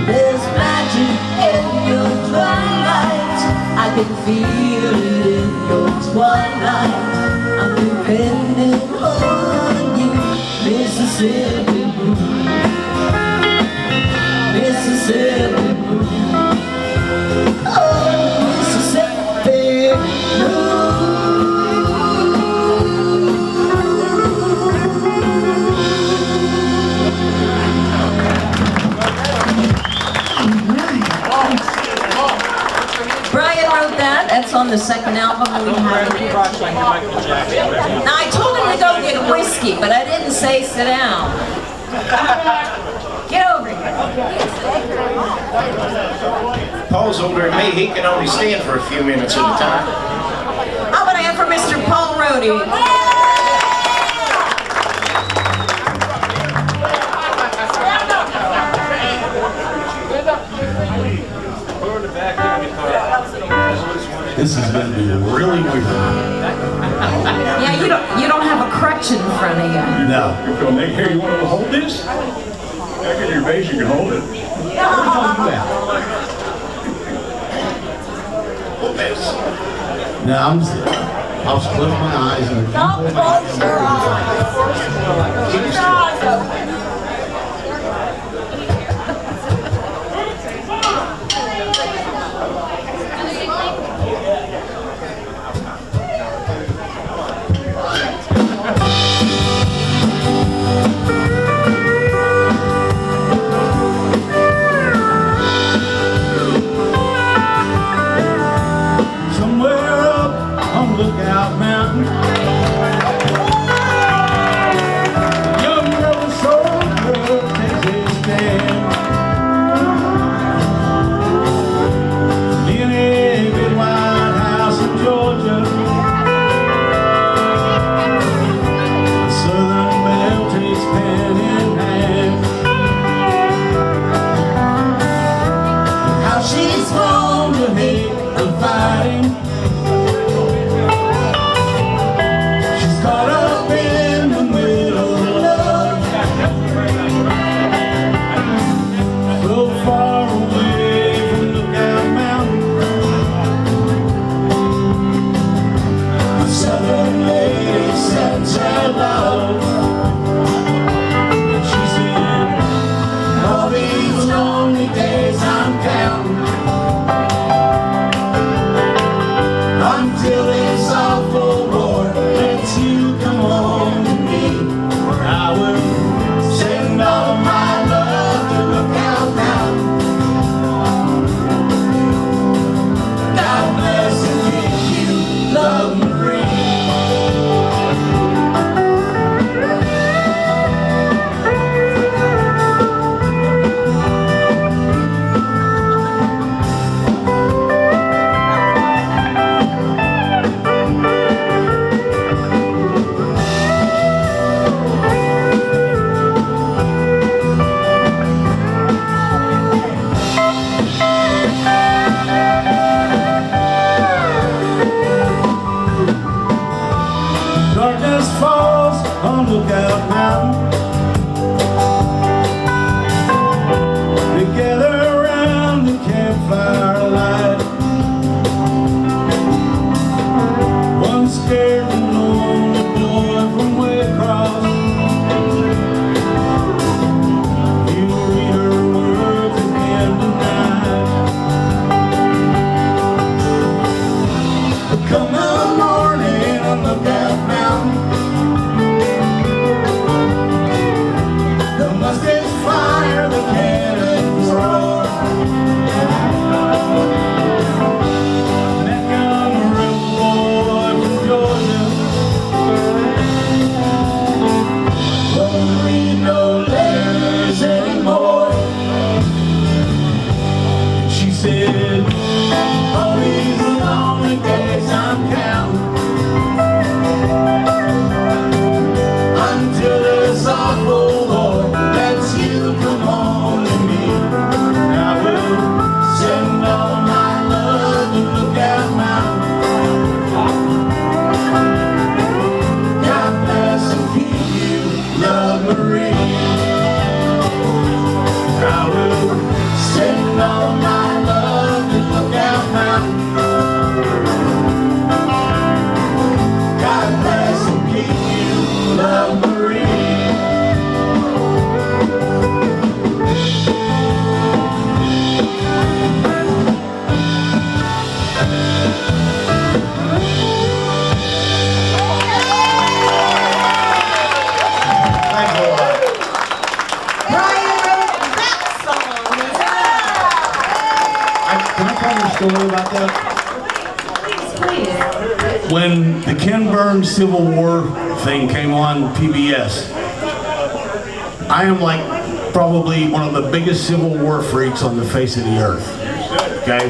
There's magic in your twilight. I can feel it in your twilight. I'm depending on you, Mississippi Blue, Mississippi Blue. Oh, Mississippi Blue. Brian wrote that. That's on the second album. We have it. Now I told him to go get a whiskey, but I didn't say sit down. Get over here. Paul's older than me. He can only stand for a few minutes at a time. How about I have for Mr. Paul Rohde? This is going to be really weird. Yeah, you don't have a crutch in front of you. No. You're going to make here. You want to hold this? Back in your base, you can hold it. No, I'll just close my eyes and Don't close your eyes. Keep your eyes open. Lookout Mountain, young rebel soldier takes his stand. In a big white house in Georgia, the Southern Belle takes pen in hand. And how she's grown to hate the fighting. Caught up in the middle of love, so far away from Lookout Mountain. The Southern lady sends her love, and she said, all these lonely days I'm counting until this awful war lets you come home to me. I will send all of my love to Lookout Mountain. God bless and keep you, love Marie. Darkness falls on Lookout Mountain. They gather around the campfire light. One scared and lonely boy from way across. He'll read her words again tonight. But come the morning on Lookout Mountain, the muskets fire, the cannons roar. That young rebel boy from Georgia won't read no letters anymore. And she said, all these lonely days I'm counting until this awful war lets you come home to me. I will send all my love to Lookout Mountain. God bless and keep you, love Marie. I will story about that? Please. When the Ken Burns Civil War thing came on PBS, I am like probably one of the biggest Civil War freaks on the face of the earth. Okay?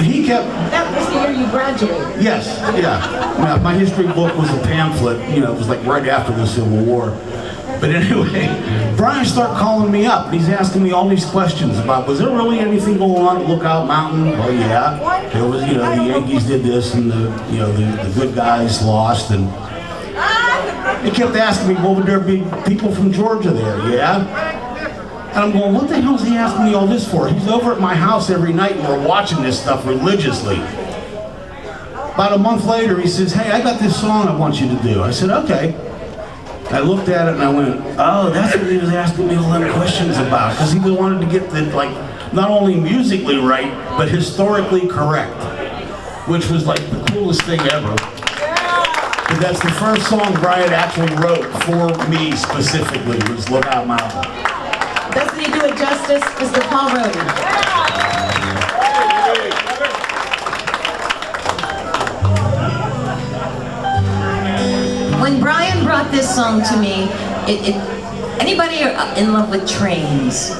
He kept... That was the year you graduated. Yes, yeah. My history book was a pamphlet, you know, it was like right after the Civil War. But anyway, Brian started calling me up, and he's asking me all these questions about, was there really anything going on at Lookout Mountain? Well, yeah. There was, you know, the Yankees did this, and the good guys lost, and he kept asking me, well, would there be people from Georgia there? Yeah. And I'm going, what the hell is he asking me all this for? He's over at my house every night, and we're watching this stuff religiously. About a month later, he says, hey, I got this song I want you to do. I said, okay. I looked at it and I went, oh, that's what he was asking me all them questions about. Because he wanted to get the, like, not only musically right, but historically correct. Which was like the coolest thing ever. But that's the first song Brian actually wrote for me specifically, was Lookout Mountain. Doesn't he do it justice? Mr. Paul Roden. When Brian brought this song to me, anybody in love with trains?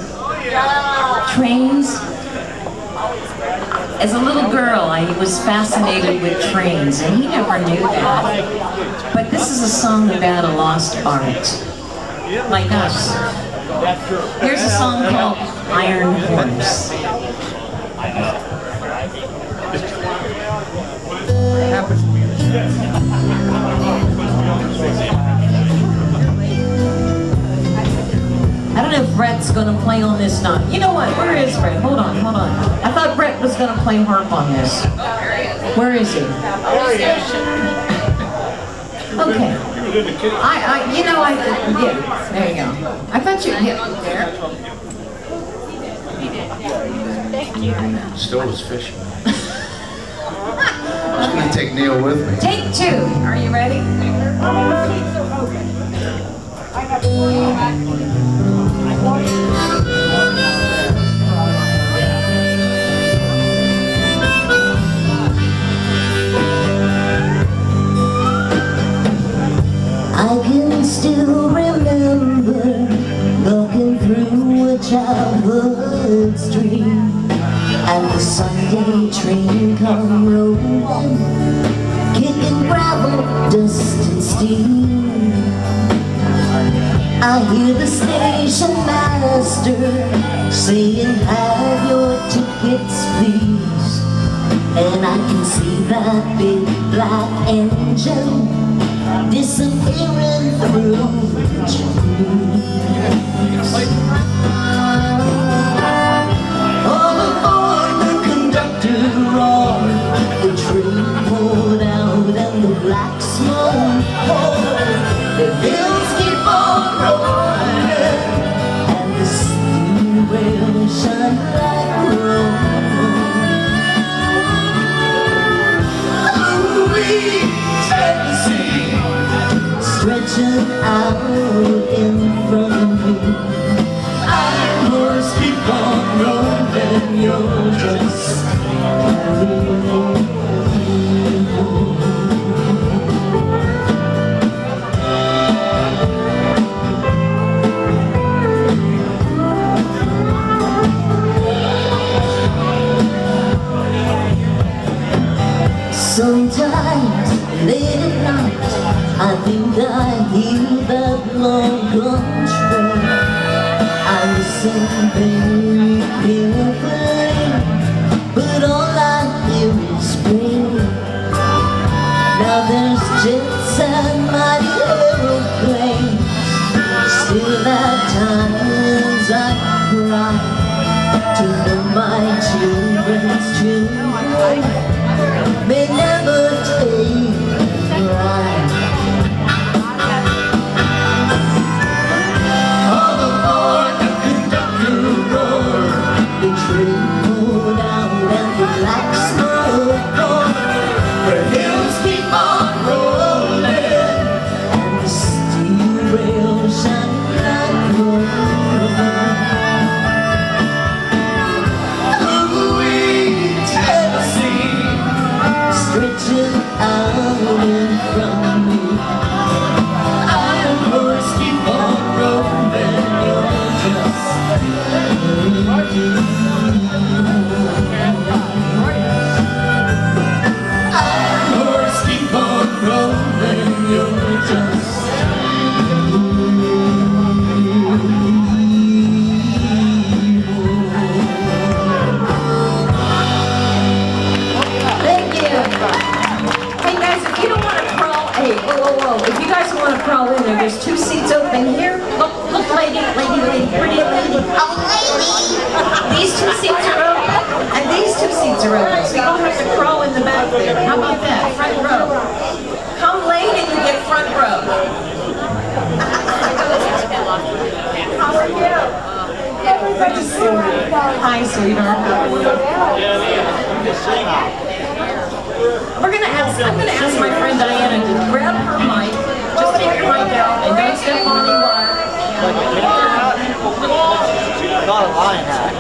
Trains? As a little girl, I was fascinated with trains, and he never knew that. But this is a song about a lost art, like us. Here's a song called Iron Horse. I don't know if Brett's gonna play on this now. You know what? Where is Brett? Hold on. I thought Brett was gonna play harp on this. Where is he? Okay. Yeah, there you go. I thought you, Still was fishing. I'm gonna take Neil with me. Take two. Are you ready? I can still remember looking through a childhood's dream, and the Sunday train come rolling, kicking gravel, dust and steam. I hear the station master saying, have your tickets please, and I can see that big black engine disappearing through the trees. All aboard, the conductor roared, the train pulled out and the black smoke poured. The hills keep on rolling and the steel rails shine like chrome. Stretching out in front of me, iron horse, keep on rolling, you're just carrying me home. Sometimes late at night I think I hear that long gone train. I listen very carefully, but all I hear is rain. Now there's jets and mighty aeroplanes, still at times I cry to know my children's children may never take the ride. All aboard, the conductor roared, the train pulled out and the black smoke poured. The hills keep on rolling So if you guys want to crawl in there, there's 2 seats open here. Look, lady, pretty lady. Oh, lady! These 2 seats are open, and these 2 seats are open, so you don't have to crawl in the back there. How about that? Front row. Come late and you get front row. How are you? Good to see you. Hi, sweetheart. I'm gonna ask my friend Diana to grab her mic. Just take your mic out and don't step on any wire. Not a lion hat.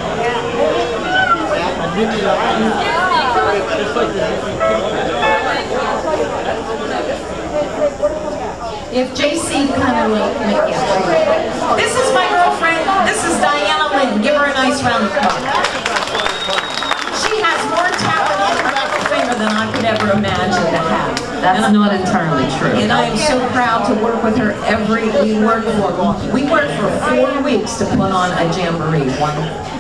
If JC kind of like, yeah. This is my girlfriend. This is Diana Lynn. Give her a nice round of applause. She has more talent in her little finger than I could ever imagine to have. That's not entirely true. And I am so proud to work with her we worked for 4 weeks to put on a jamboree,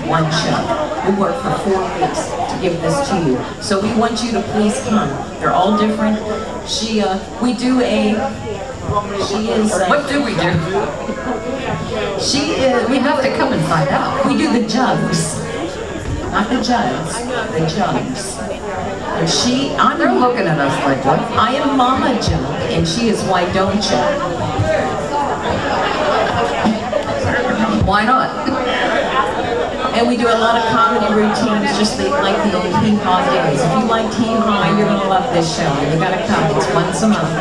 one show. We worked for 4 weeks to give this to you. So we want you to please come. They're all different. What do we do? We have to come and find out. We do the jugs. Not the jugs, the jugs. And They're looking at us like, what? I am Mama Jug, and she is Why Don't You? Why not? And we do a lot of comedy routines, just like the old hee-haw days. If you like hee-haw, you're going to love this show. You got to come. It's once a month.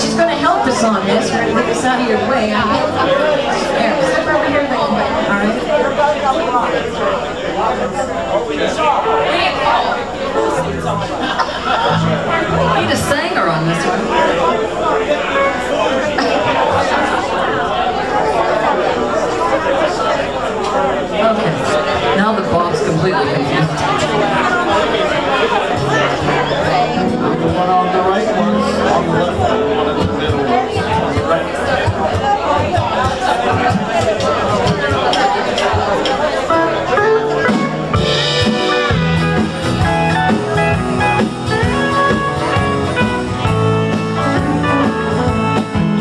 She's going to help us on this. We're going to get this out of your way. There, step over here. All right? Need a singer on this one. Okay, now the Bob's completely confused. One on the right, one on the left, one in the middle, one on the right.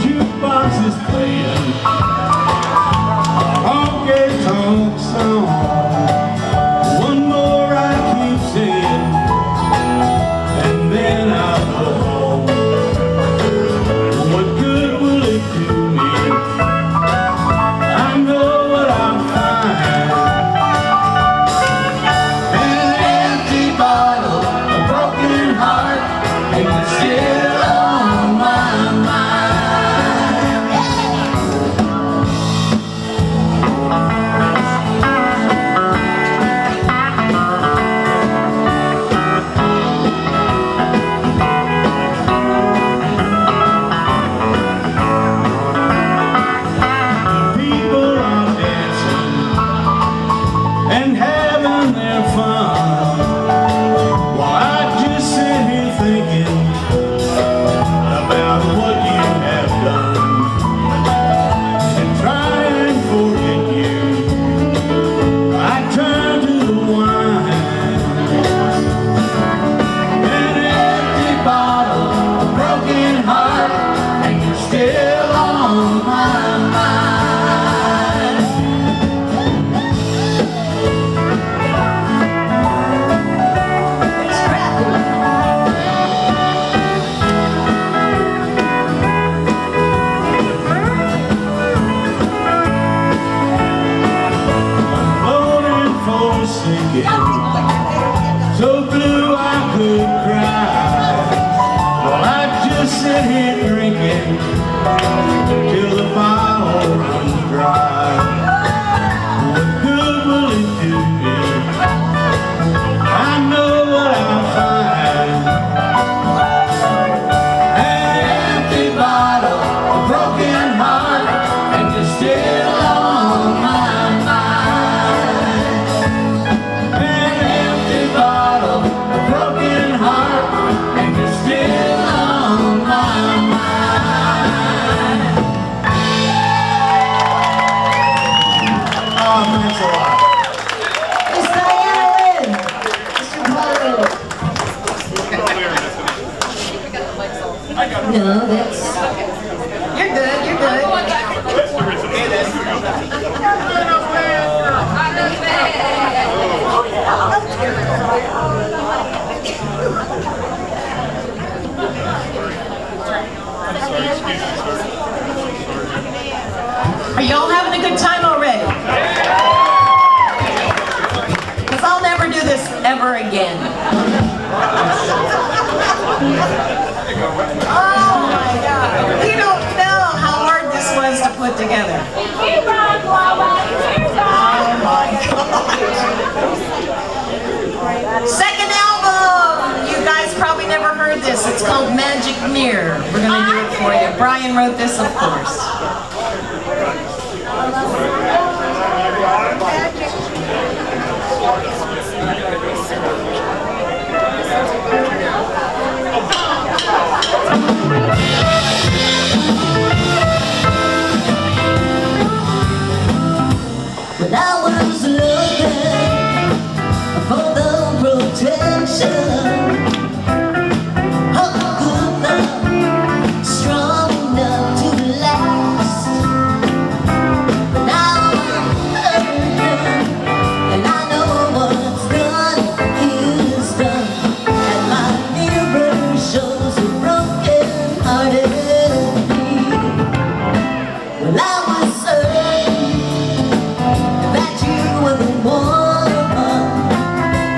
Jukebox is playing a honky-tonk song. One more I keep singing, and then I'll go home. What good will it do me? I know what I'll find. An empty bottle, a broken heart, and you're still on my mind. People are dancing and having their fun, while I just sit here thinking about what you have done, and try and forget you. I turn to the wine, an empty bottle, a broken heart, and you're still on my mind. Voting for sinking, so blue I could cry. Well, I just sit here drinking till the bottle runs dry. What good will it do me? I know what I'll find. An empty bottle, a broken heart, and you're still on my mind. An empty bottle, a broken heart, and you're still on my mind. Are y'all having a good time already? Because I'll never do this ever again. Oh my God. You don't know how hard this was to put together. Oh my God. Second album. You guys probably never heard this. It's called Magic Mirror. We're going to do it for you. Brian wrote this, of course. When I was looking for the protection of a good love, strong enough to last. But now I'm hurting, and I know what's done is done, and my mirror shows a broken-hearted me. Well, I was certain that you were the one,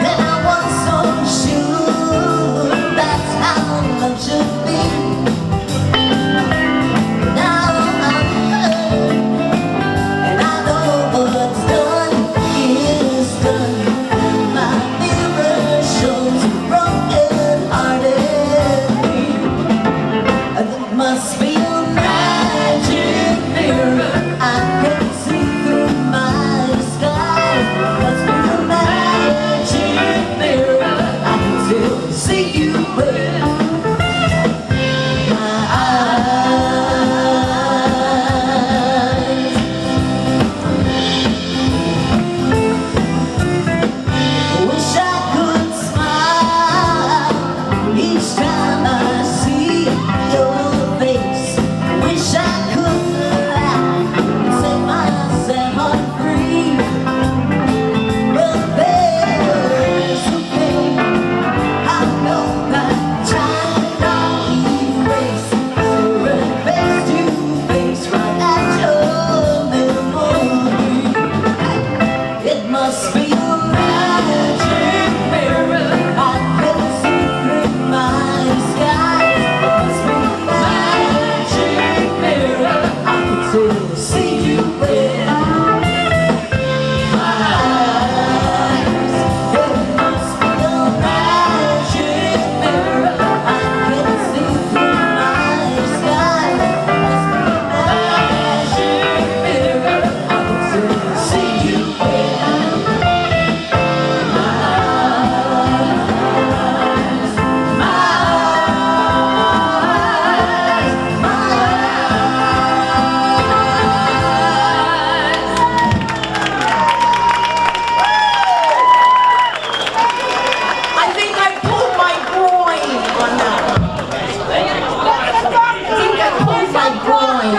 and I was so sure that's how love should be. Now I'm hurt, and I know what's done is done. My mirror shows a broken-hearted me. There must be a magic mirror I can see through my disguise. Must be a magic mirror I can still see you with my eyes. Wish I could smile each time I see your face. Wish I could laugh and set myself free. But there's a pain I know that time cannot erase. Staring face to face right at your memory. It must be a magic mirror I can see through my disguise. It must be a magic mirror I can still see you with my eyes. It must be a magic mirror I can see through my disguise. It must be a magic mirror I can still see you with my eyes. My eyes. My I think I pulled my groin on that one. I think I pulled my groin.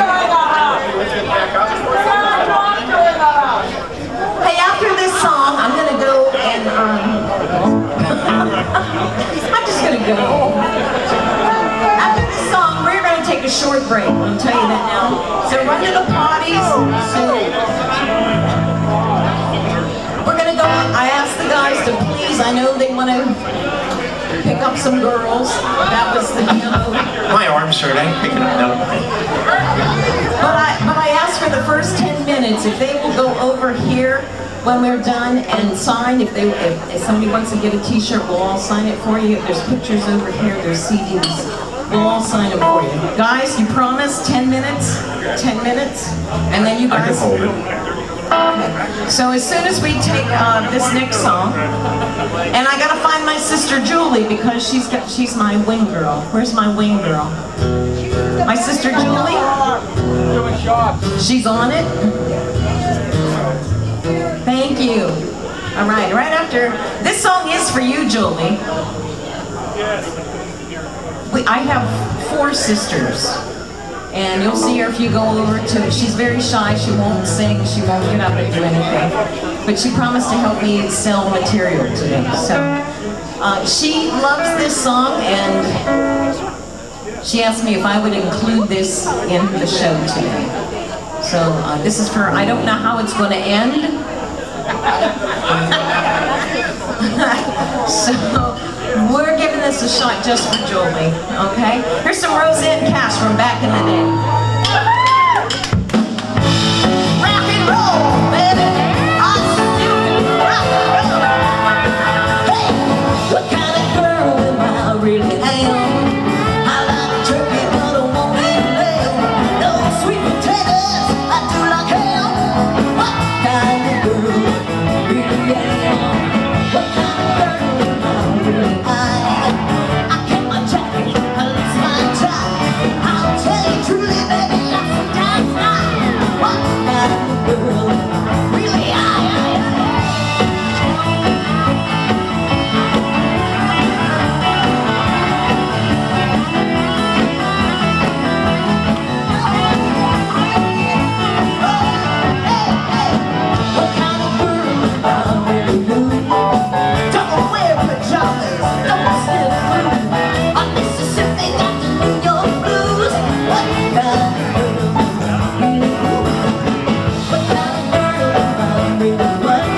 Hey, after this song, I'm gonna go and I'm just gonna go. After this song, we're gonna take a short break. I'll tell you that now. So run to the potties soon. We're gonna go. I asked the guys to please. I know they want to pick up some girls. That was the demo. My arms hurt. I ain't picking up no. But I asked for the first 10 minutes if they will go over here when we're done and sign. If somebody wants to get a T-shirt, we'll all sign it for you. There's pictures over here. There's CDs. We'll all sign it for you. Guys, you promise 10 minutes? 10 minutes? And then you I can guys... hold it. Okay. So as soon as we take this next song, and I gotta find my sister Julie because she's my wing girl. Where's my wing girl? My sister Julie? She's on it? Thank you. All right, right after, this song is for you, Julie. I have 4 sisters. And you'll see her if you go over to, she's very shy, she won't sing, she won't get up and do anything. But she promised to help me sell material today. So She loves this song, and she asked me if I would include this in the show today. So this is for, I don't know how it's going to end. So we're giving this a shot just for Julie, okay? Here's some Roseanne Cash from back in the day. Rock and roll, baby. I'm still rock and roll. Hey, what kind of girl am I really am? I like turkey, but I won't eat lamb. No sweet potatoes, I do like ham. What kind of girl really am? What kind of girl am I really? I kept my jacket, I lose my tie. I'll tell you truly, baby, I sometimes lie. What kind of girl really what kind of girl I really do? Don't wear pajamas, don't sniff glue. On Mississippi, got the New York blues. What kind of girl really do? What kind of girl am I really what?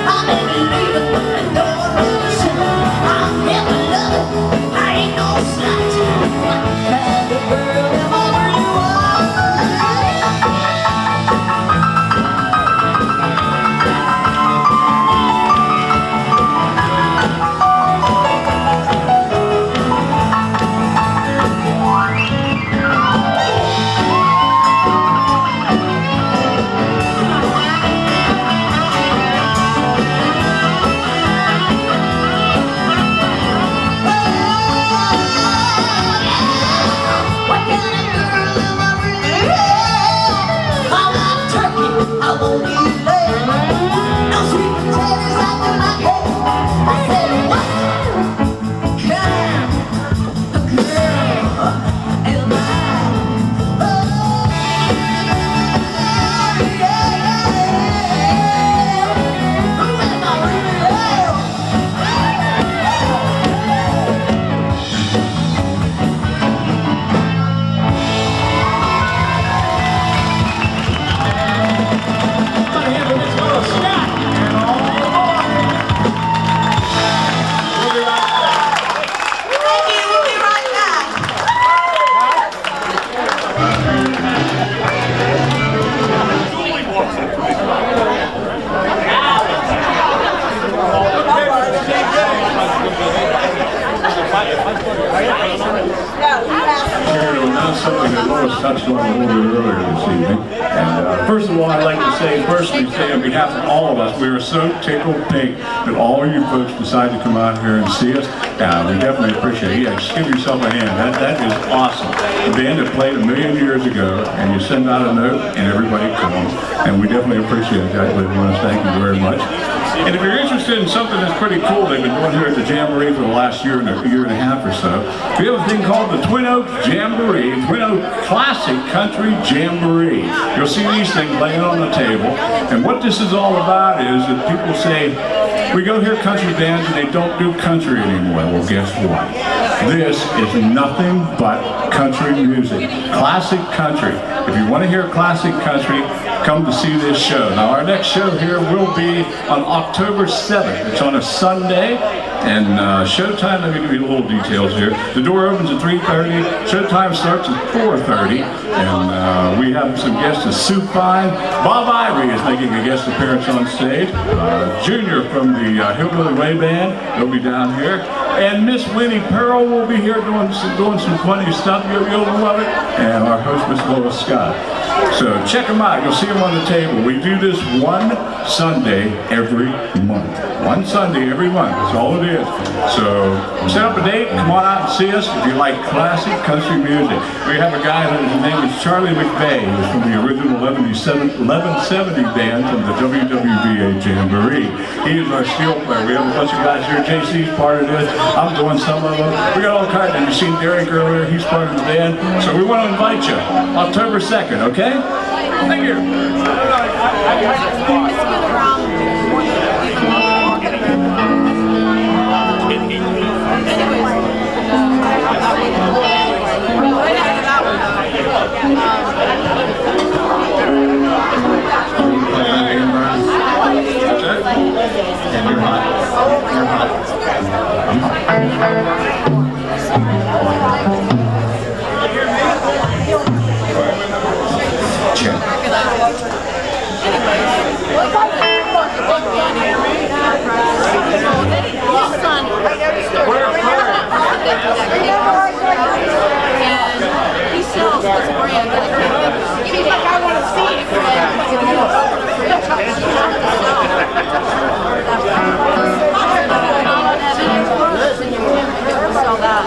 I may believe it, and no one really should. I'll never love it, I ain't no slut. What kind of girl am I really what? What kind of girl am I really? I like turkey, I won't eat lamb. No sweet potatoes, I do not hate. I said, what kind of girl am I? Oh, yeah. Who am I really? Thank you, we'll be right back. That's something that Lois touched on a little bit earlier this evening. And first of all, I'd like to personally say on behalf of all of us, we are so tickled pink that all of you folks decide to come out here and see us. We definitely appreciate it. Yeah, just give yourself a hand. That is awesome. The band that played 1,000,000 years ago, and you send out a note, and everybody comes. And we definitely appreciate that. We want to thank you very much. And if you're interested in something that's pretty cool they've been doing here at the Jamboree for the last year and a half or so, we have a thing called the Twin Oaks Jamboree, Twin Oaks Classic Country Jamboree. You'll see these things laying on the table. And what this is all about is that people say, we go hear country bands and they don't do country anymore. Well, guess what? This is nothing but country music. Classic country. If you want to hear classic country, come to see this show. Now, our next show here will be on October 7th. It's on a Sunday. And showtime, let me give you a little details here. The door opens at 3:30. Showtime starts at 4:30. And we have some guests as Sue Fine. Bob Ivory is making a guest appearance on stage. Junior from the Hillbilly Way Band, they'll be down here. And Miss Winnie Pearl will be here doing some funny stuff. You'll love it. And our host, Miss Lois Scott. So check them out. You'll see them on the table. We do this one Sunday every month. One Sunday every month. That's all it is. So set up a date. Come on out and see us if you like classic country music. We have a guy, his name is Charlie McVeigh, who's from the original 1170 band from the WWVA Jamboree. He is our steel player. We have a bunch of guys here. JC's part of this. I'm doing some of them. We got all kinds. And you seen Derek earlier. He's part of the band. So we want to invite you October 2nd, okay? Thank you. And you're hot. You're hot. Check. He sells this brand. He's like, I want to see it. Sell that.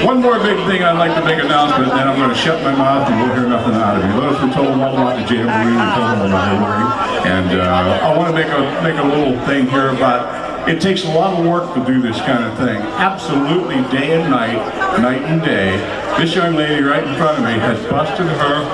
One more big thing I'd like to make an announcement, and then I'm going to shut my mouth and we'll hear nothing out of me. Lois, we told them all about the jamboree, we told them about the jamboree, and I want to make a little thing here about, it takes a lot of work to do this kind of thing. Absolutely day and night, night and day. This young lady right in front of me has busted her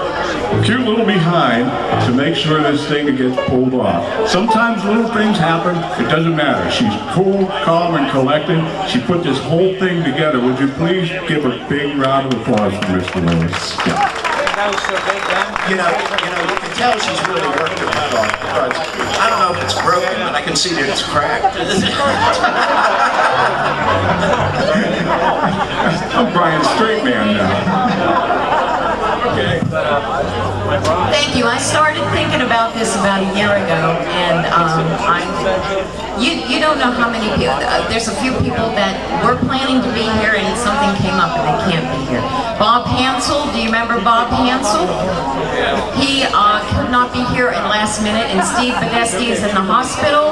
cute little behind to make sure this thing gets pulled off. Sometimes little things happen, it doesn't matter. She's cool, calm, and collected. She put this whole thing together. Would you please give a big round of applause for Mr. Lois? Yeah. That was so big, Ben. You can tell she's really worked her butt off because I don't know if it's broken, but I can see that it's cracked. I'm Brian's straight man now. Okay. Thank you. I started thinking about this about a year ago, and you don't know how many people. There's a few people that were planning to be here, and something came up, and they can't be here. Bob Hansel, do you remember Bob Hansel? He could not be here at last minute, and Steve Badesky is in the hospital.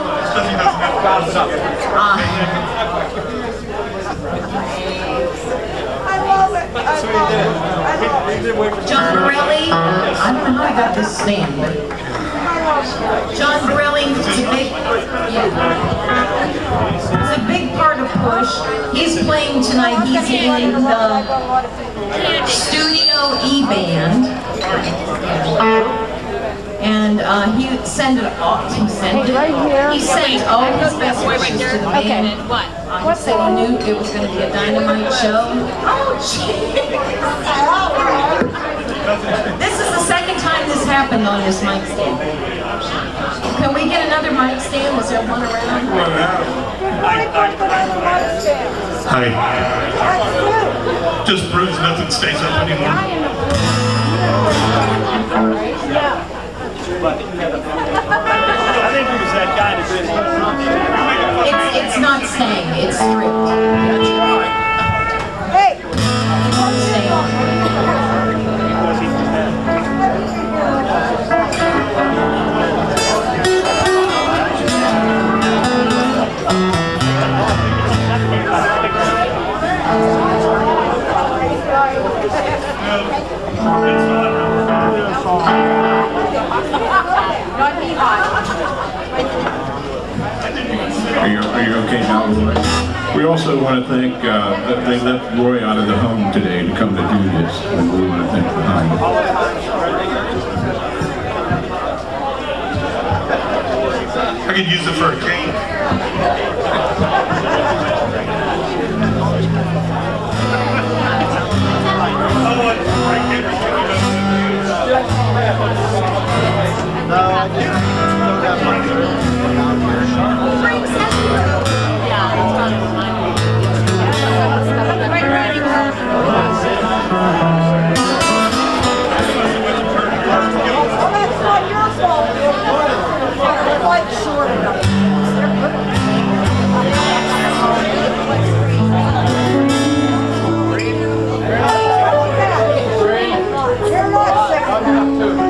John Borelli, I don't know how I got this stand, but John Borelli is a big part of Push. He's playing tonight. He's in the Studio E band. And he sent all his best wishes to the band. He said he knew it was going to be a dynamite show. Oh, jeez. This is the second time this happened on this mic stand. Can we get another mic stand? Is there one around? Hi. Just proves nothing stays up anymore. I think he was that guy that did It's not staying, it's strict. Hey! It won't stay on. Are you okay now, Lois? We also want to thank, they left Roy out of the home today to come to do this, and we want to thank the home. I could use it for a cane.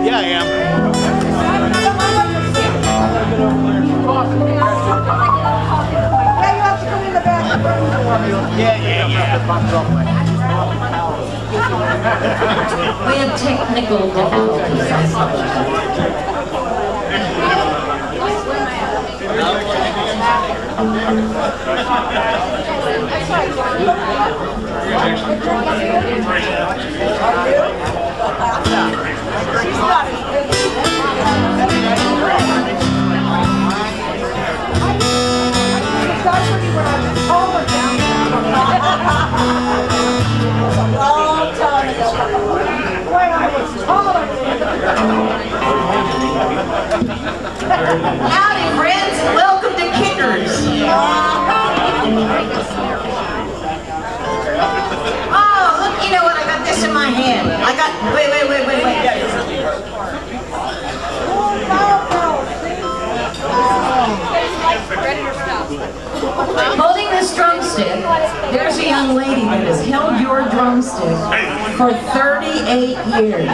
Yeah, I am. We have technical difficulties. I Howdy, friends, and welcome to Kickers. Oh, look, you know what? I got this in my hand. I got, wait. Holding this drumstick, there's a young lady that has held your drumstick for 38 years.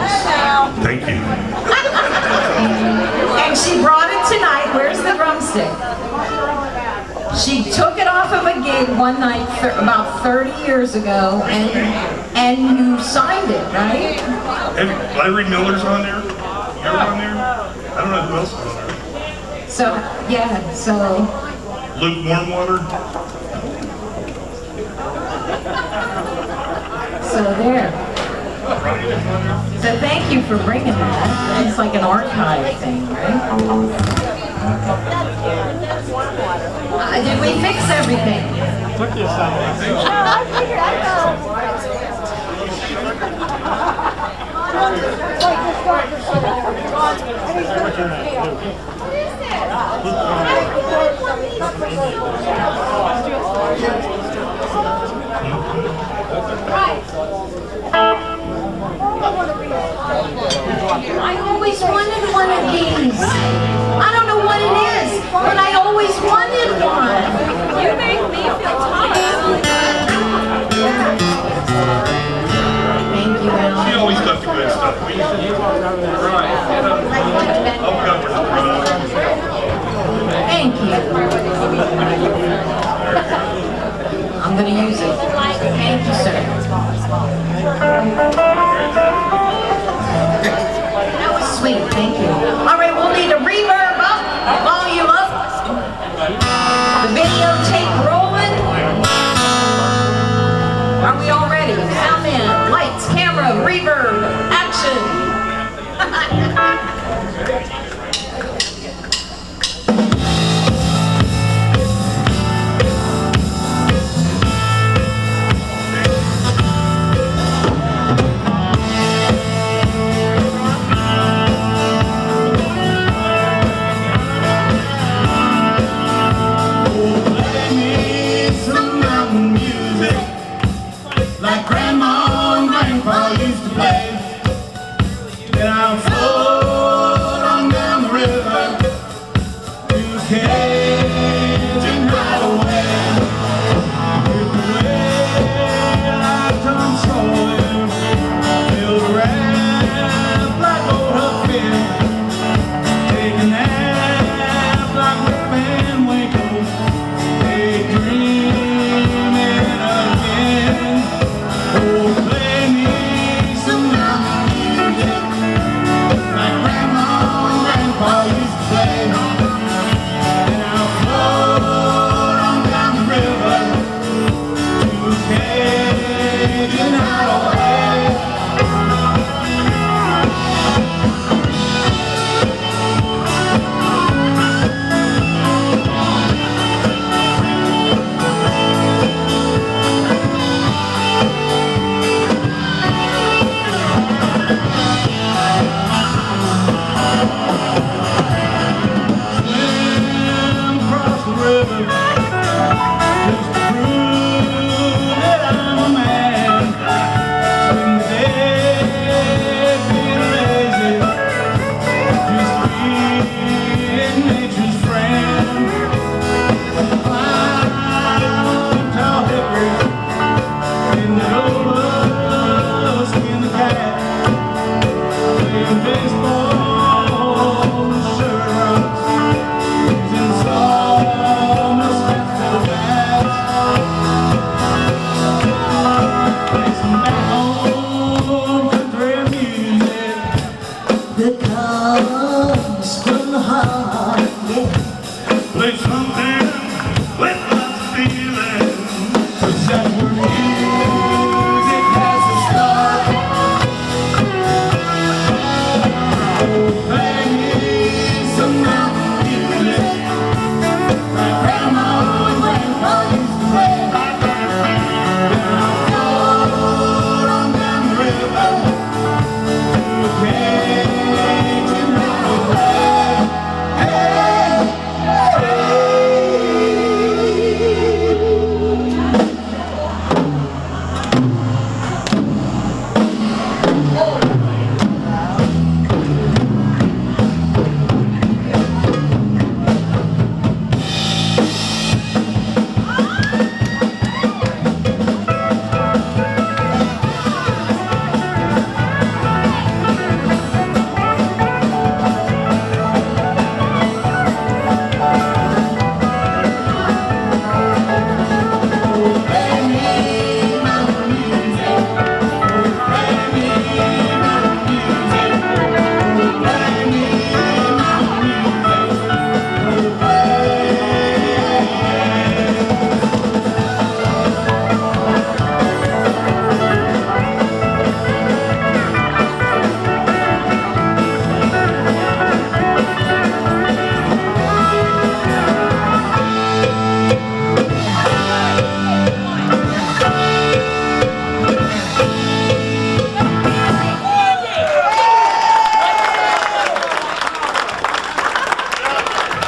Thank you. And she brought it tonight. Where's the drumstick? She took it off of a gig one night about 30 years ago, and you signed it, right? And Larry Miller's on there. You're on there. I don't know who else is on there. So, yeah, so... Lukewarm water. So there. So thank you for bringing that. It's like an archive thing, right? Did we fix everything? Put this on. I figured I'd go. I always wanted one of these. I don't know what it is, but I always wanted one. You make me feel tired. Thank you, She Al. always got the good stuff. I'll cover the drugs. Thank you. I'm going to use it. Thank you, sir. That was sweet. Thank you. All right, we'll need a reverb up, volume up, the videotape rolling. Are we all ready? Sound man, lights, camera, reverb, action. Like grandma and grandpa used to play. Then I'll float on down that comes from the heart, yeah. Play something with my feeling, 'cause that's where music has to start. Play me some mountain music, like grandma and grandpa used to play. When I float on down the river, okay.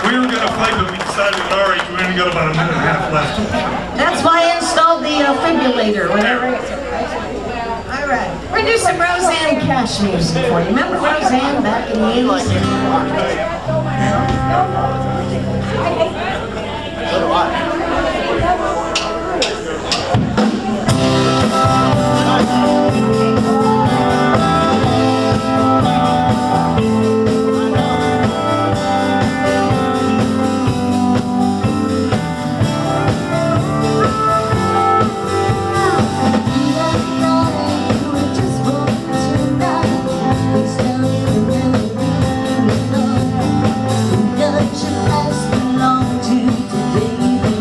We were going to play, but we decided at our age we only got about a minute and a half left. That's why I installed the defibrillator. Whenever. All right. We're going to do some Roseanne Cash music for you. Remember Roseanne back in the 80s? So do I. Last long to today.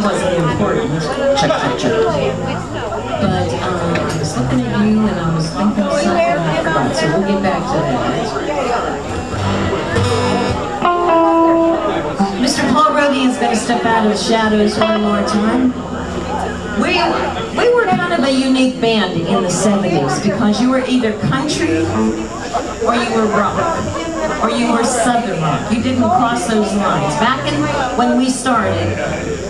wasn't important. Check, check, check. But I was looking at you and I was thinking something and I forgot, so we'll get back to that. Mr. Paul Roby is going to step out of the shadows one more time. We were kind of a unique band in the 70s because you were either country or you were rock or you were southern rock. You didn't cross those lines. Back when we started,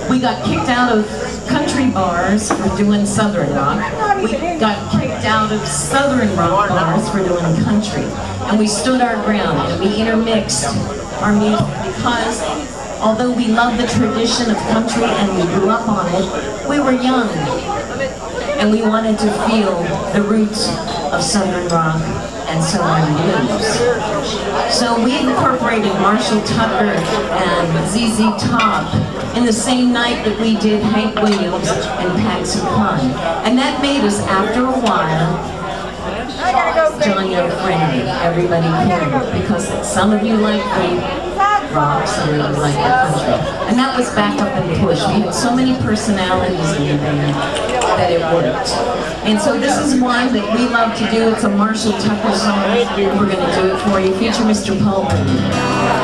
we got kicked out of country bars for doing southern rock. We got kicked out of southern rock bars for doing country. And we stood our ground and we intermixed our music because although we love the tradition of country and we grew up on it, we were young and we wanted to feel the roots of southern rock and southern blues. So we incorporated Marshall Tucker and ZZ Top in the same night that we did Hank Williams and Patsy Cline. And that made us, after a while, John Young friendly. Everybody cared because some of you like the rock, some of you like the country. And that was back up and push. We had so many personalities in the band that it worked. And so this is one that we love to do. It's a Marshall Tucker song. We're going to do it for you. Feature Mr. Pullman.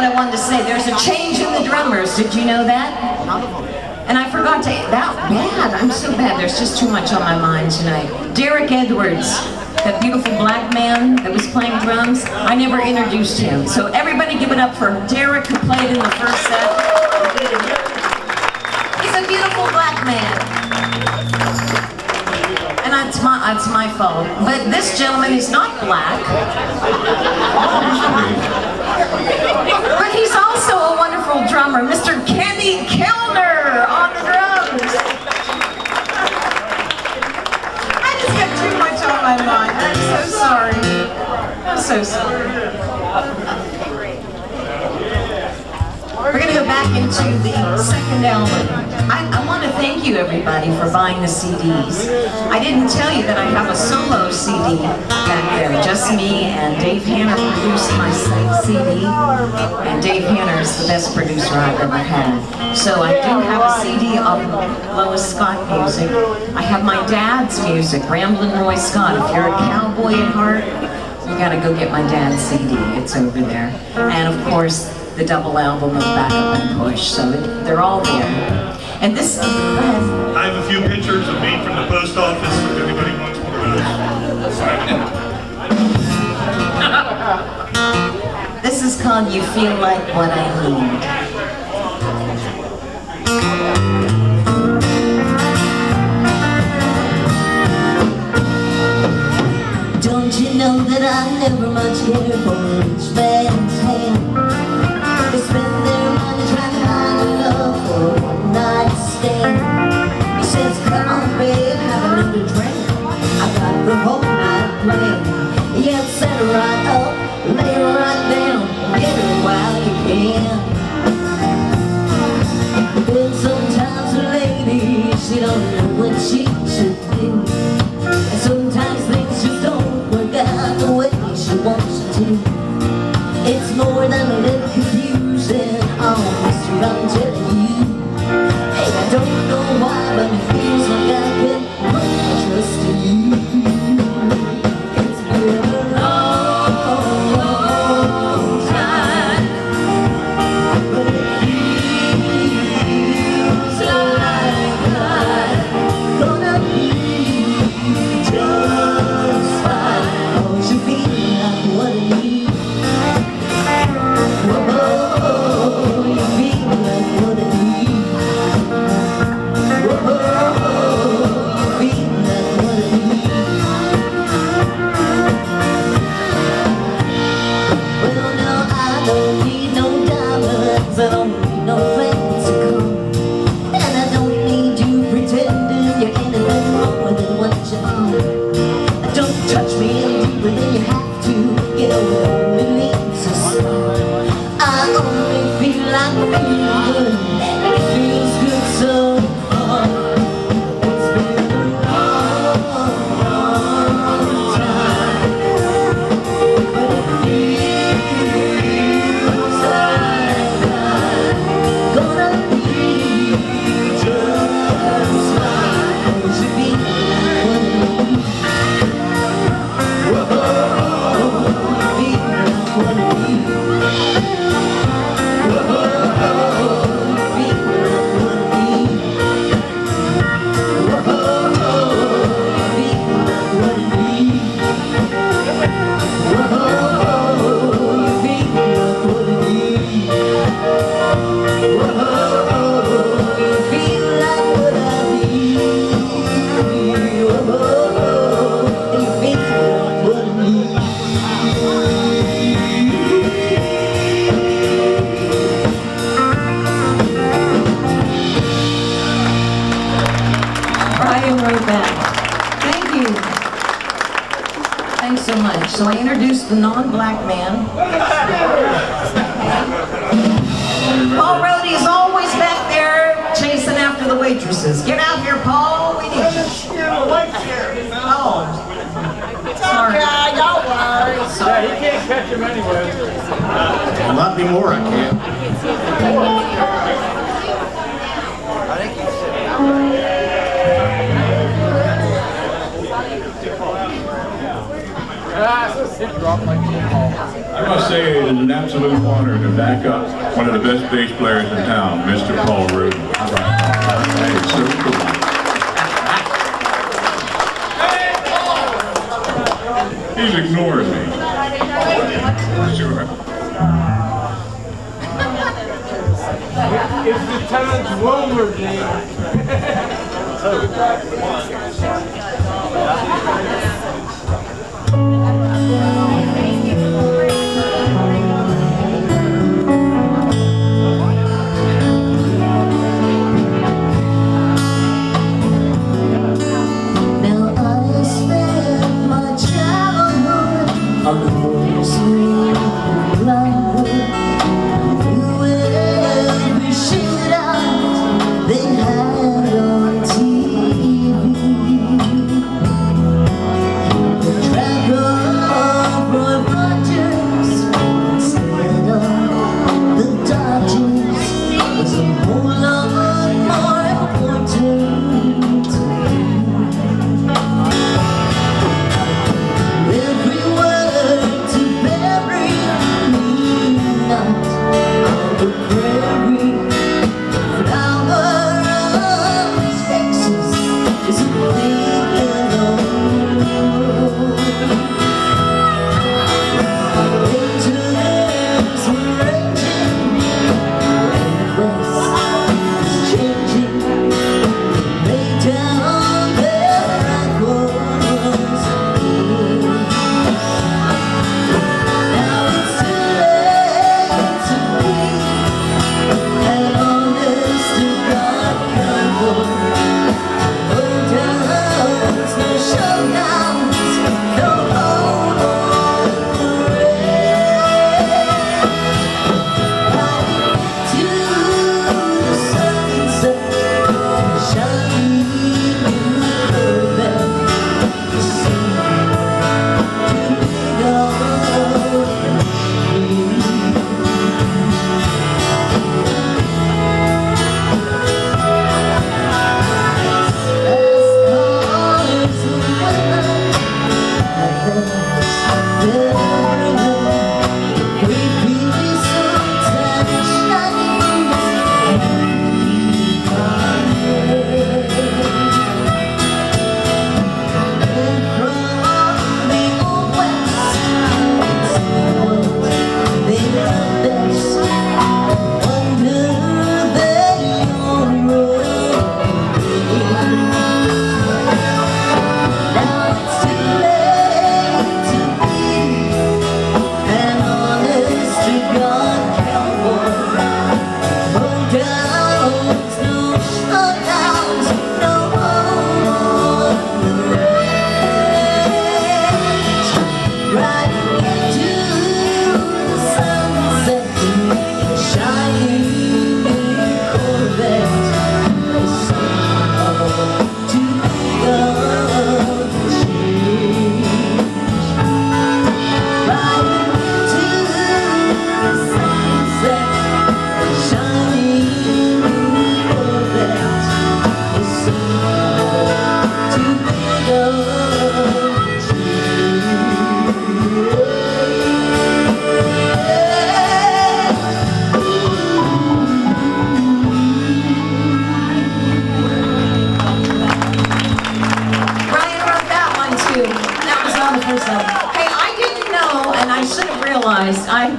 I wanted to say. There's a change in the drummers. Did you know that? And I forgot to, that bad. I'm so bad. There's just too much on my mind tonight. Derek Edwards, that beautiful black man that was playing drums, I never introduced him. So everybody give it up for Derek, who played in the first set. He's a beautiful black man. And that's my fault. But this gentleman is not black. But he's also a wonderful drummer, Mr. Kenny Kellner on the drums. I just got too much on my mind. I'm so sorry. I'm so sorry. We're going to go back into the second album. I want to thank you, everybody, for buying the CDs. I didn't tell you that I have a solo CD back there. Just me and Dave Hanner produced my CD. And Dave Hanner is the best producer I've ever had. So I do have a CD of Lois Scott music. I have my dad's music, Ramblin' Roy Scott. If you're a cowboy at heart, you got to go get my dad's CD. It's over there. And of course, the double album of Backup and Push. So they're all there. And this, go ahead. I have a few pictures of me from the post office if anybody wants one of those. This is called You Feel Like What I Need. Don't you know that I never much care for a rich man's hand? They spend their money trying to find a love for a one-night stand. He says, come on, babe, have another drink. I got the whole night planned. Yeah, set her right up, lay her right down, get her while you can. Then sometimes a lady, she don't know what she should do. And sometimes things just don't work out the way she wants to. It's more than a little confusing, oh mister, I'm telling you. Hey, I don't know why, but it feels like I can put my trust in you. It's been a long, long time, but it feels like I'm gonna be just fine. Oh, you feel like what I need. Whoa, you feel like what I need. Whoa, you feel like what I need. Well, now I don't need no diamonds, I don't need no fancy car, and I don't need you pretending you're anything more than what you are. Don't touch me any deeper than you have to, you know it only leaves a scar. I only feel like feeling good, and it feels good so far. It's been a long, long time, but it feels like I'm gonna be just fine. Oh, you feel like what I need. Whoa, you feel like what I need. Thank you. Thanks so much. So I introduced the non-black man. Paul Rohde is always back there chasing after the waitresses. Get out here, Paul. We need you. Oh. Sorry. Sorry. You can't catch him anyway. Well, not anymore, I can't. It dropped like football. must say it is an absolute honor to back up one of the best bass players in town, Mr. Paul Rudin. All right. That is so cool. He's ignoring me. Sure. It's the time's warmer, Dave.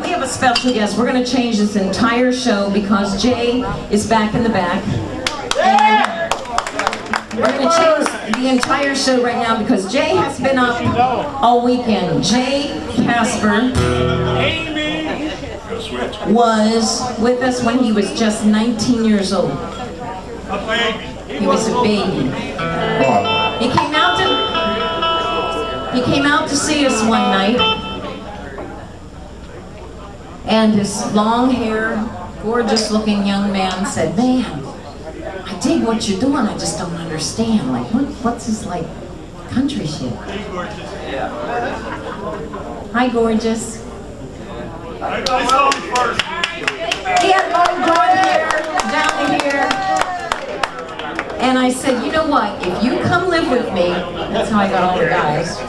We have a special guest. We're going to change this entire show because Jay is back in the back. And we're going to change the entire show right now because Jay has been up all weekend. Jay Casper was with us when he was just 19 years old. He was a baby. He came out to see us one night. And this long hair, gorgeous looking young man said, "Man, I dig what you're doing, I just don't understand. Like, what's this like country shit?" Hi, gorgeous. He had long blonde hair down to here. And I said, "You know what, if you come live with me," that's how I got all the guys.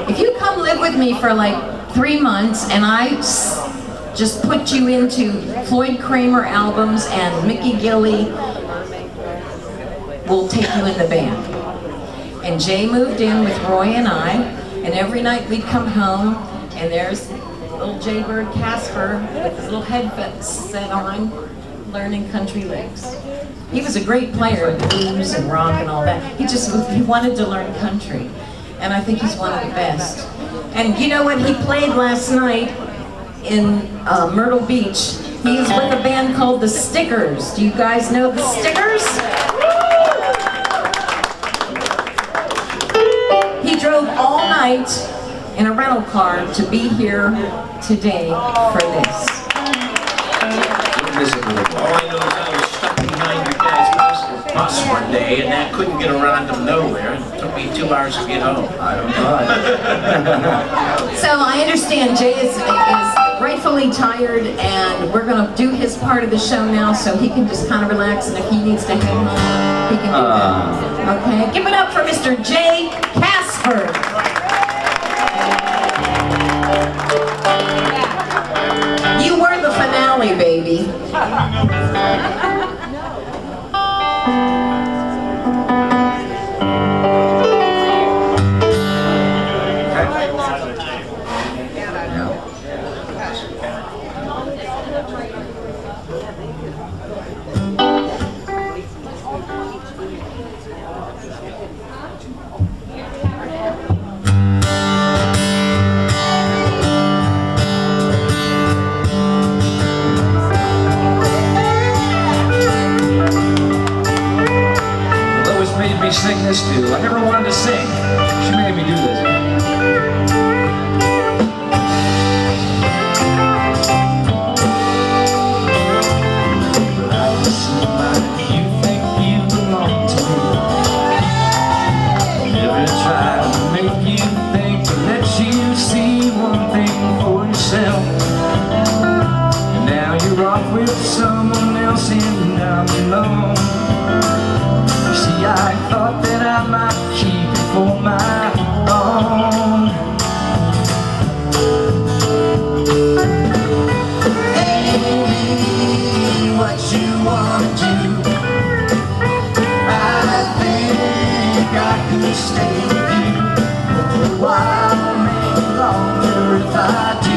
"If you come live with me for like 3 months, and I just put you into Floyd Kramer albums, and Mickey Gilley will take you in the band. And Jay moved in with Roy and I, and every night we'd come home, and there's little Jaybird Casper with his little headset on, learning country licks. He was a great player of blues and rock and all that. He wanted to learn country, and I think he's one of the best. And you know what? He played last night in Myrtle Beach. He's with a band called the Stickers. Do you guys know the Stickers? He drove all night in a rental car to be here today for this. All I know is I was stuck behind your guys' bus one day, and I couldn't get around them nowhere. It took me 2 hours to get home. I don't know. So I understand Jay is rightfully tired, and we're going to do his part of the show now, so he can just kind of relax, and if he needs to head home, he can do that. Okay, give it up for Mr. Jay Casper. You were the finale, baby. Lois made me sing this too. I never wanted to sing. She made me do this. You think you belong to me. Never tried to make you think, to let you see one thing for yourself. And now you're off with someone else and I'm alone. See, I thought that I might keep it for my own. Amy, what you wanna do? I think I could stay with you for a while, maybe longer if I do.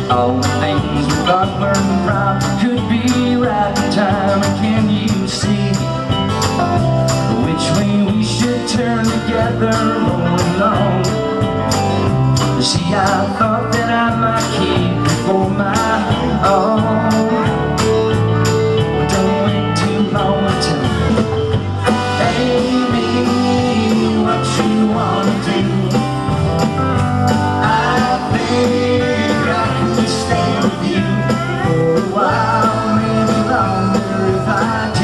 All the things we thought were wrong could be right in time. And can you see which way we should turn together rolling along? See, I thought that I might keep it for my own. Don't wait too long until Amy, what you wanna do? I think I could stay with you for a while, maybe longer if I do.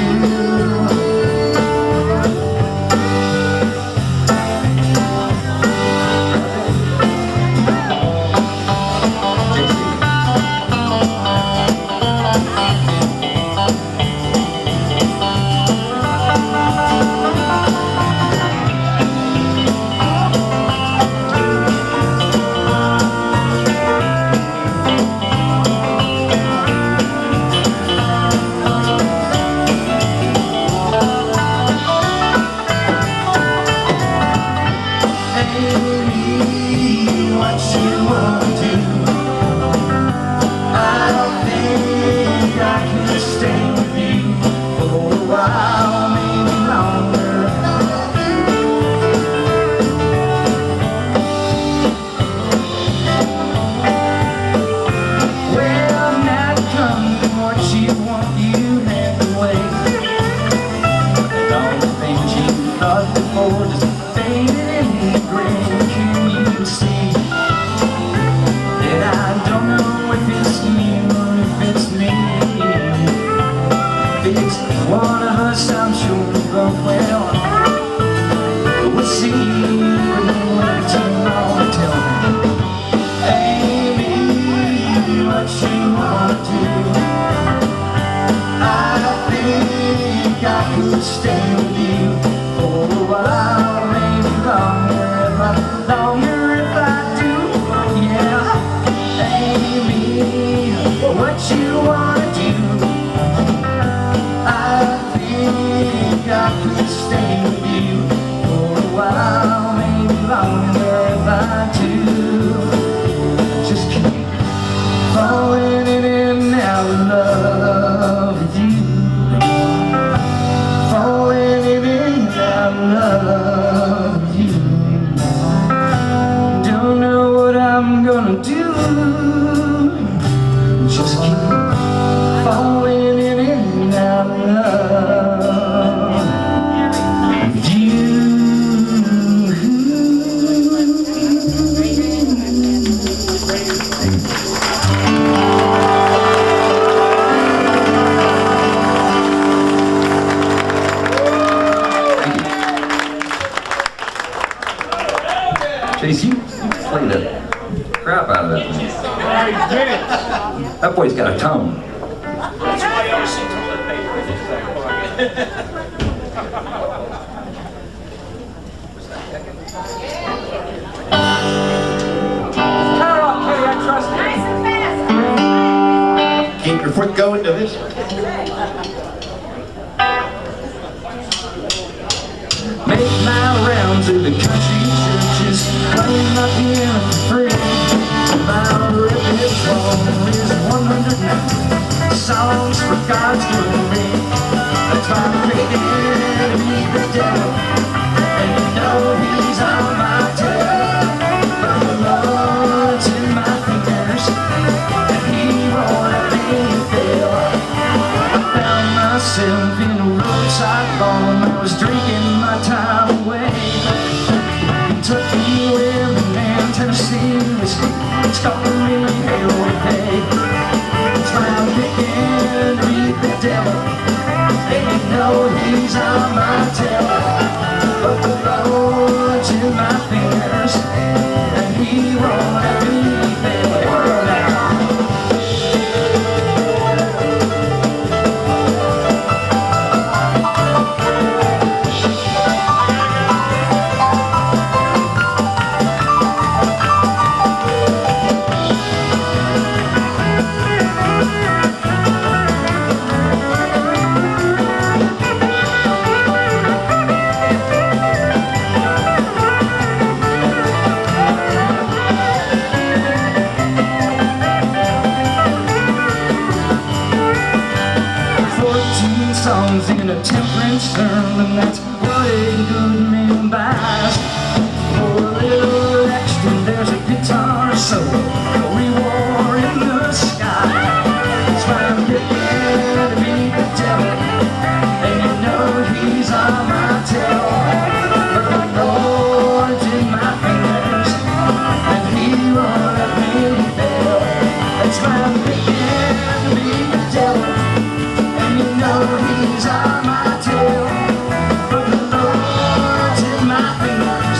What you wanna do? I don't think I can stay with you for a while, maybe longer. Well, now come what you want, you have to wait. And all the things you thought before just faded in the gray. Can you see that I don't know if it's you or if it's me? If it's one of us, I'm sure we both will. We'll see, but don't wait too long to tell me. Amy, what you want? could stay with you for a while, maybe longer if I do. Yeah, Amy, what you wanna do? I think I could stay with you for a while, maybe longer if I do. Just keep falling in and out of love with you. Falling in and out of love with you. Don't know what I'm gonna do. Just keep falling in and out of love with you. Chase, you played the crap out of that thing. That boy's got a tone. That's why I always see toilet paper. Keep your foot going to this. Make my rounds in the country churches, claim my piano for free. My repertoire is 109 songs for God's glory. That's why I'm making to meet the devil, and you know he's on my tail. But the Lord's in my fingers, and he won't let me fail. I found myself in a roadside bar when I was drinking my time away. Kentucky women and Tennessee whiskey, it's calling me hell to pay. That's why I'm picking to beat the devil, and you know he's on my tail. But the Lord's in my fingers, and he won't let me fail now. Songs in a temperance sermon, that's what a good man buys. For a little extra, there's a guitar solo, a reward in the sky. That's why I'm getting to meet the devil, and you know he's on my tail. But the Lord's in my fingers, and he won't let me fail. That's why I'm getting to meet the devil, and you know he's on my tail. But the Lord's in my fingers,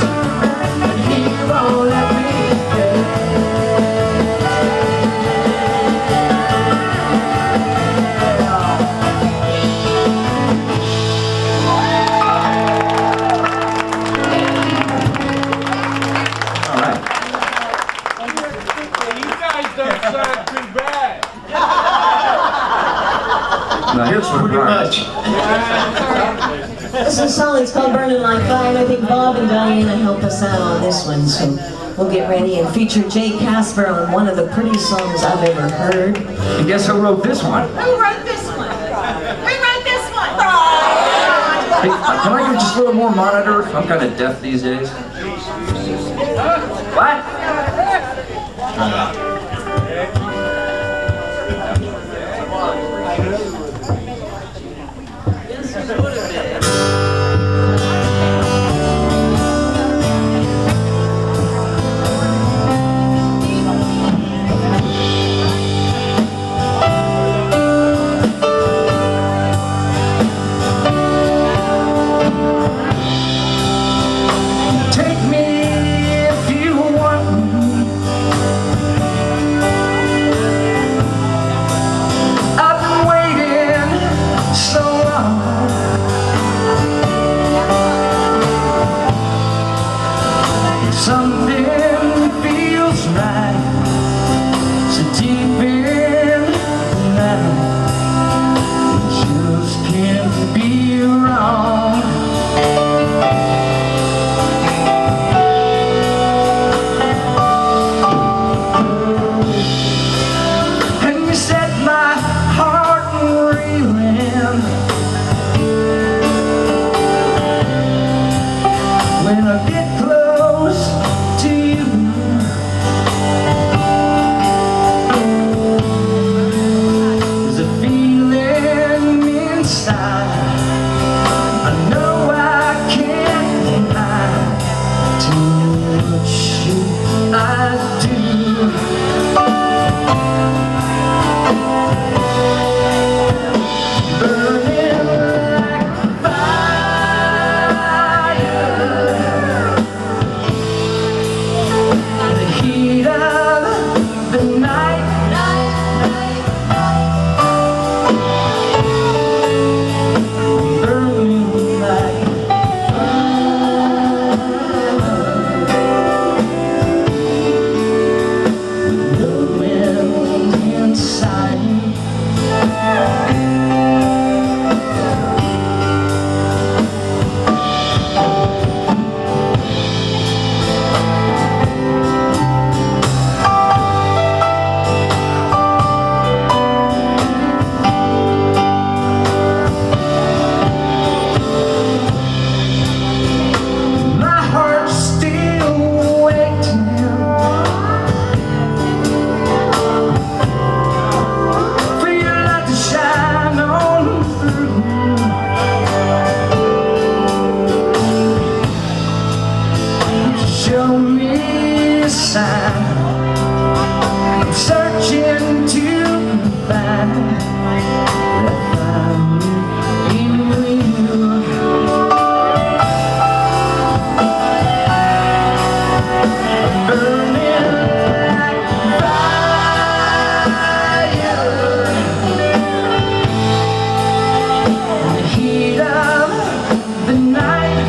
and he won't let me fail. All right. You guys don't sound too bad. Now here's what Pretty much. This is a song, it's called Burning Like Fire, and I think Bob and Diana help us out on this one, so we'll get ready and feature Jay Casper on one of the prettiest songs I've ever heard. And guess who wrote this one? Who wrote this one? Who wrote this one? Hey, can I get just a little more monitor? I'm kind of deaf these days. What? Take me if you want me. inside. I know I can't hide too much I do. Burning like fire, the heat of the night. Show me a sign. I'm searching to find that I'm in you. Burning like fire, in the heat of the night.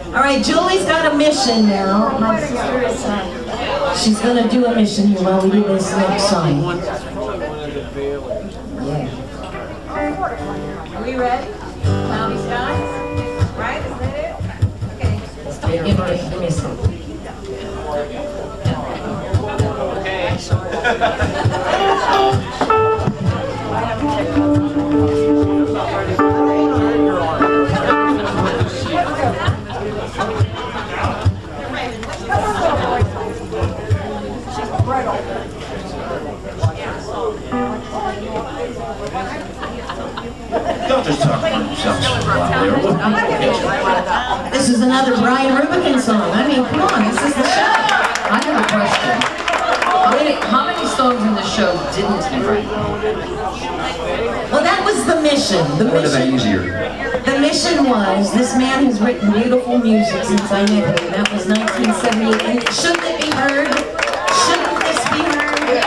All right, Julie's got a mission now. My sister is, she's going to do a mission here while we do this next song. Yeah. Are we ready? Cloudy skies? Right? Is that it? Okay. Give me a second. Don't just talk about yourselves for a while there. This is another Brian Rubicon song. I mean, come on, this is the show. I have a question. How many songs in the show didn't he write? Well, that was the mission. The What is that mission. easier? The mission was, this man has written beautiful music since I met him. That was 1978. And shouldn't it be heard? Shouldn't this be heard?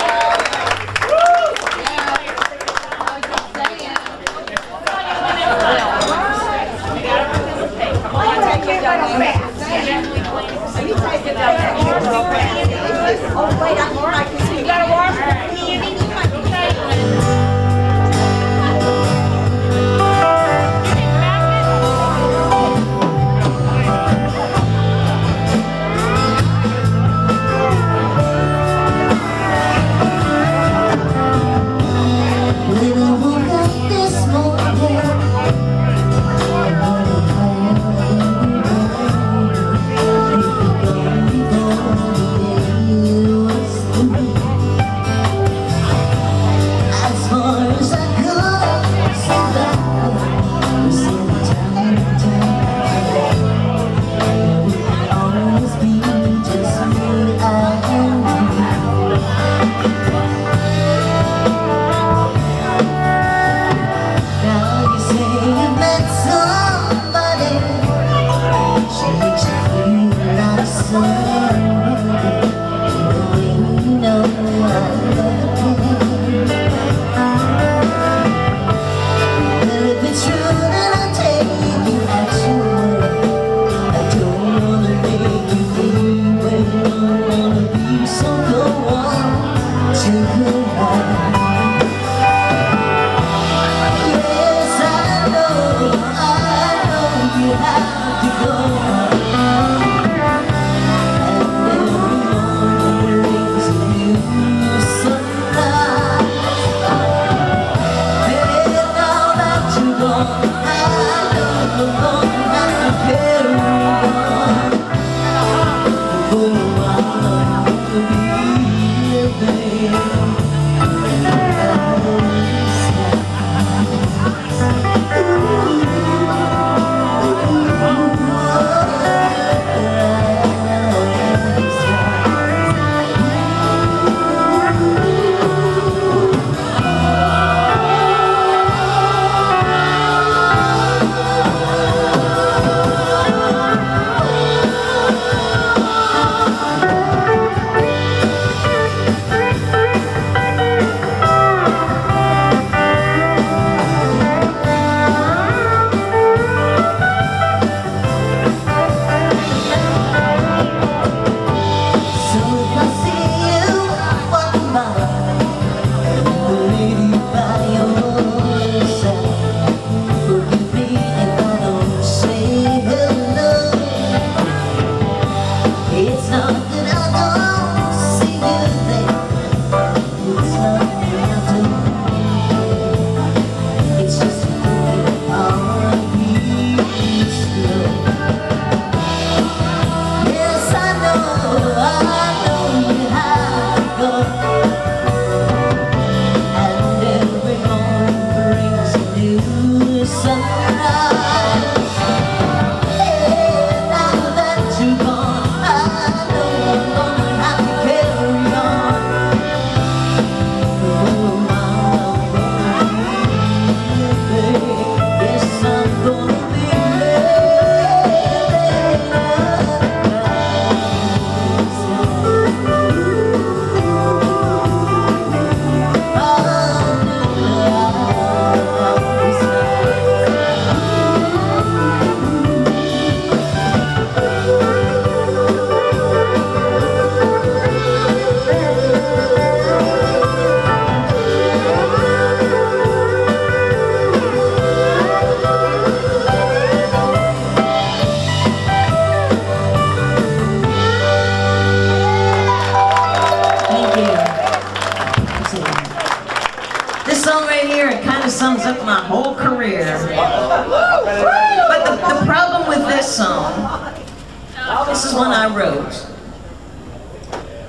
wrote.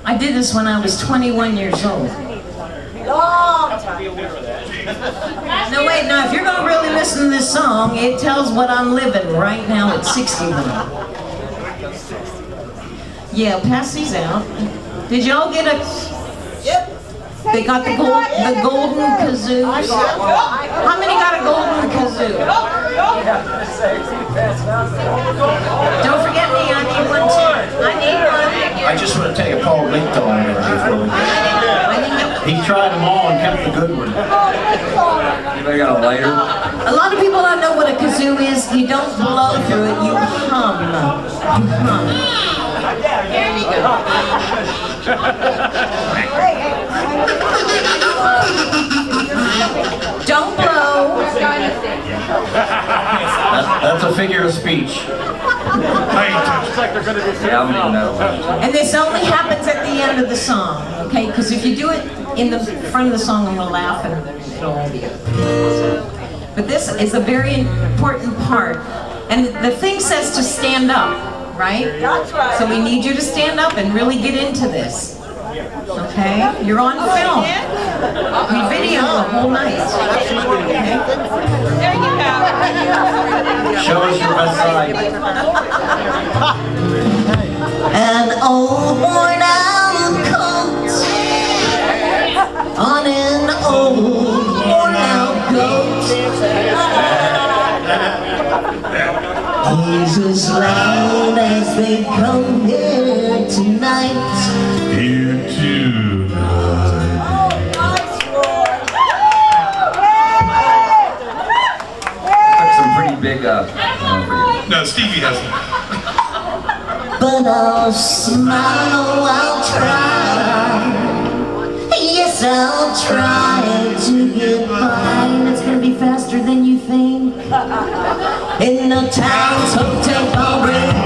I did this when I was 21 years old. Long time. No, wait, now if you're going to really listen to this song, it tells what I'm living right now at 61. Yeah, pass these out. Did y'all get a... Yep. They got the golden kazoo. How many got a golden kazoo? Don't forget me, I need one too. I need one. I just want to take a Paul Linton on it before we He tried them all and kept the good one. Anybody got a lighter? A lot of people don't know what a kazoo is. You don't blow through it, you hum. You hum. Here we go. Don't blow. That's a figure of speech. Looks like they're going to be Yeah, I'm leaving that alone. And this only happens at the end of the song, okay? Because if you do it in the front of the song, I'm going to laugh and it'll all be over. But this is a very important part. And the thing says to stand up, right? That's right. So we need you to stand up and really get into this. Okay? You're on film. We video the whole night. Okay? There you go. Show us your best side. An old worn out coat on an old worn out goat. He's as loud as they come here tonight. Here tonight. Took some pretty big No, Stevie hasn't. But I'll smile, I'll try. Yes, I'll try to get by. It's gonna be faster than you think. In the town's hotel bar.